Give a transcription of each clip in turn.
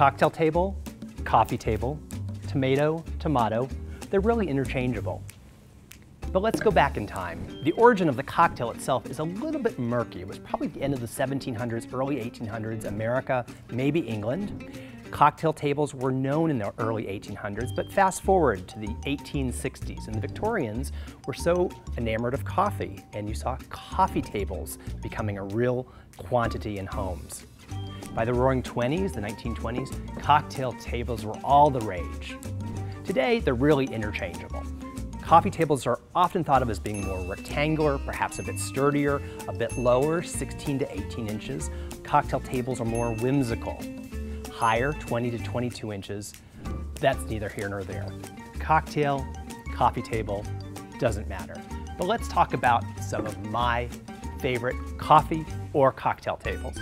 Cocktail table, coffee table, tomato, tomato, they're really interchangeable. But let's go back in time. The origin of the cocktail itself is a little bit murky. It was probably the end of the 1700s, early 1800s, America, maybe England. Cocktail tables were known in the early 1800s, but fast forward to the 1860s, and the Victorians were so enamored of coffee, and you saw coffee tables becoming a real quantity in homes. By the Roaring 20s, the 1920s, cocktail tables were all the rage. Today, they're really interchangeable. Coffee tables are often thought of as being more rectangular, perhaps a bit sturdier, a bit lower, 16 to 18 inches. Cocktail tables are more whimsical. Higher, 20 to 22 inches, that's neither here nor there. Cocktail, coffee table, doesn't matter. But let's talk about some of my favorite coffee or cocktail tables.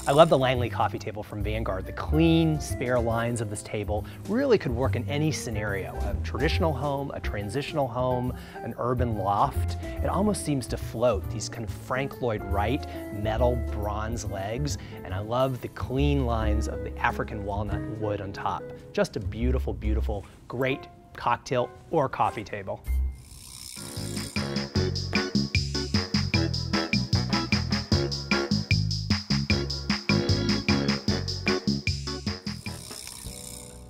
I love the Langley coffee table from Vanguard. The clean, spare lines of this table really could work in any scenario. A traditional home, a transitional home, an urban loft. It almost seems to float, these kind of Frank Lloyd Wright metal bronze legs. And I love the clean lines of the African walnut wood on top. Just a beautiful, beautiful, great cocktail or coffee table.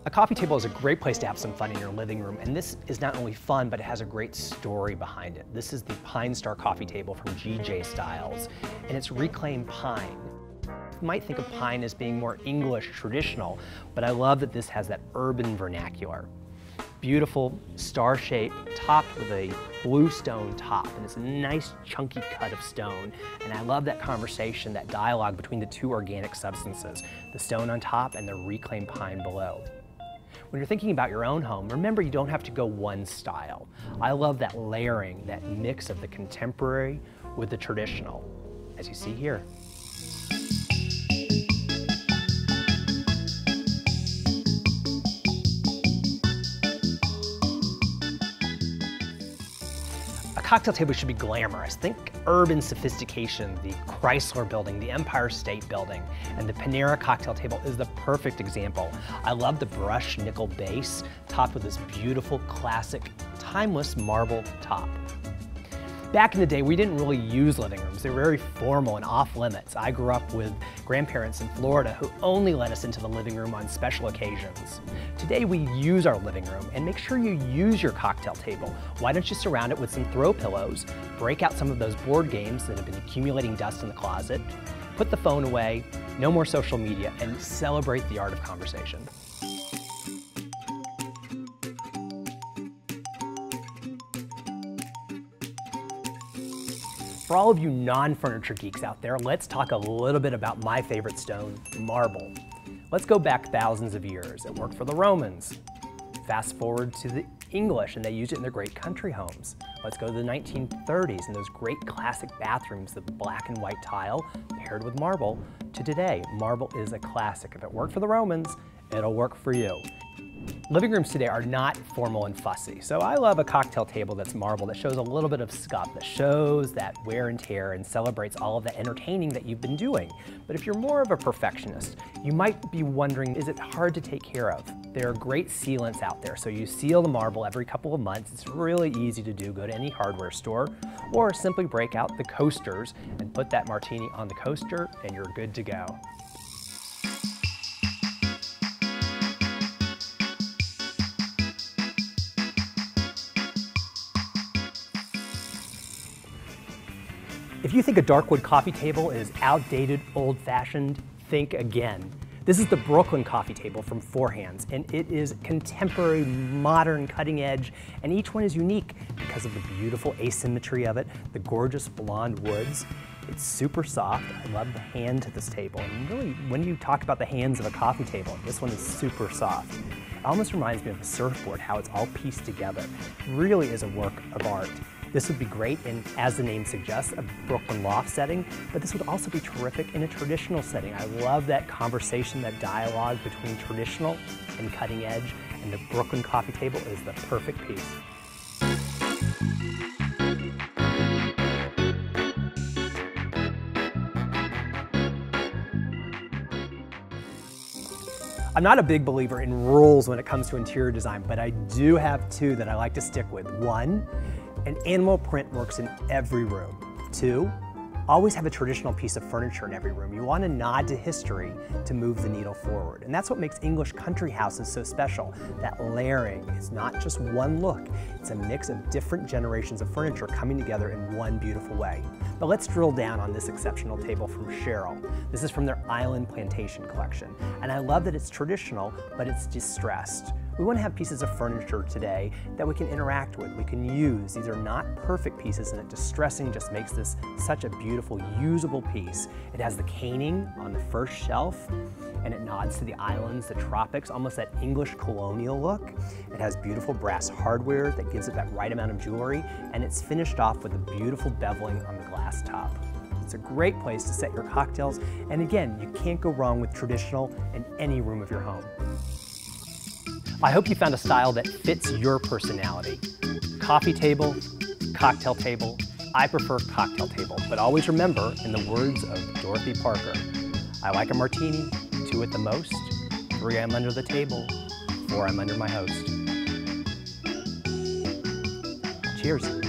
A coffee table is a great place to have some fun in your living room, and this is not only fun, but it has a great story behind it. This is the Pine Star coffee table from G.J. Styles, and it's reclaimed pine. You might think of pine as being more English, traditional, but I love that this has that urban vernacular. Beautiful star-shaped, topped with a blue stone top, and it's a nice chunky cut of stone. And I love that conversation, that dialogue between the two organic substances, the stone on top and the reclaimed pine below. When you're thinking about your own home, remember you don't have to go one style. I love that layering, that mix of the contemporary with the traditional, as you see here. A cocktail table should be glamorous. Think urban sophistication, the Chrysler Building, the Empire State Building, and the Panera cocktail table is the perfect example. I love the brushed nickel base topped with this beautiful, classic, timeless marble top. Back in the day, we didn't really use living rooms. They were very formal and off limits. I grew up with grandparents in Florida who only let us into the living room on special occasions. Today, we use our living room, and make sure you use your cocktail table. Why don't you surround it with some throw pillows, break out some of those board games that have been accumulating dust in the closet, put the phone away, no more social media, and celebrate the art of conversation. For all of you non-furniture geeks out there, let's talk a little bit about my favorite stone, marble. Let's go back thousands of years. It worked for the Romans. Fast forward to the English, and they used it in their great country homes. Let's go to the 1930s and those great classic bathrooms, the black and white tile paired with marble. To today, marble is a classic. If it worked for the Romans, it'll work for you. Living rooms today are not formal and fussy, so I love a cocktail table that's marble, that shows a little bit of scuff, that shows that wear and tear and celebrates all of the entertaining that you've been doing. But if you're more of a perfectionist, you might be wondering, is it hard to take care of? There are great sealants out there, so you seal the marble every couple of months. It's really easy to do. Go to any hardware store, or simply break out the coasters and put that martini on the coaster, and you're good to go. If you think a darkwood coffee table is outdated, old-fashioned, think again. This is the Brooklyn coffee table from Four Hands, and it is contemporary, modern, cutting edge, and each one is unique because of the beautiful asymmetry of it, the gorgeous blonde woods. It's super soft. I love the hand to this table, and really, when you talk about the hands of a coffee table, this one is super soft. It almost reminds me of a surfboard, how it's all pieced together. It really is a work of art. This would be great in, as the name suggests, a Brooklyn loft setting, but this would also be terrific in a traditional setting. I love that conversation, that dialogue between traditional and cutting edge, and the Brooklyn coffee table is the perfect piece. I'm not a big believer in rules when it comes to interior design, but I do have two that I like to stick with. One, an animal print works in every room. Two, always have a traditional piece of furniture in every room. You want to nod to history to move the needle forward. And that's what makes English country houses so special. That layering is not just one look. It's a mix of different generations of furniture coming together in one beautiful way. But let's drill down on this exceptional table from Cheryl. This is from their Island Plantation collection. And I love that it's traditional, but it's distressed. We want to have pieces of furniture today that we can interact with, we can use. These are not perfect pieces, and that distressing just makes this such a beautiful, usable piece. It has the caning on the first shelf, and it nods to the islands, the tropics, almost that English colonial look. It has beautiful brass hardware that gives it that right amount of jewelry, and it's finished off with a beautiful beveling on the glass top. It's a great place to set your cocktails, and again, you can't go wrong with traditional in any room of your home. I hope you found a style that fits your personality. Coffee table, cocktail table. I prefer cocktail table, but always remember, in the words of Dorothy Parker, I like a martini, 2 at the most, 3 I'm under the table, 4 I'm under my host. Cheers.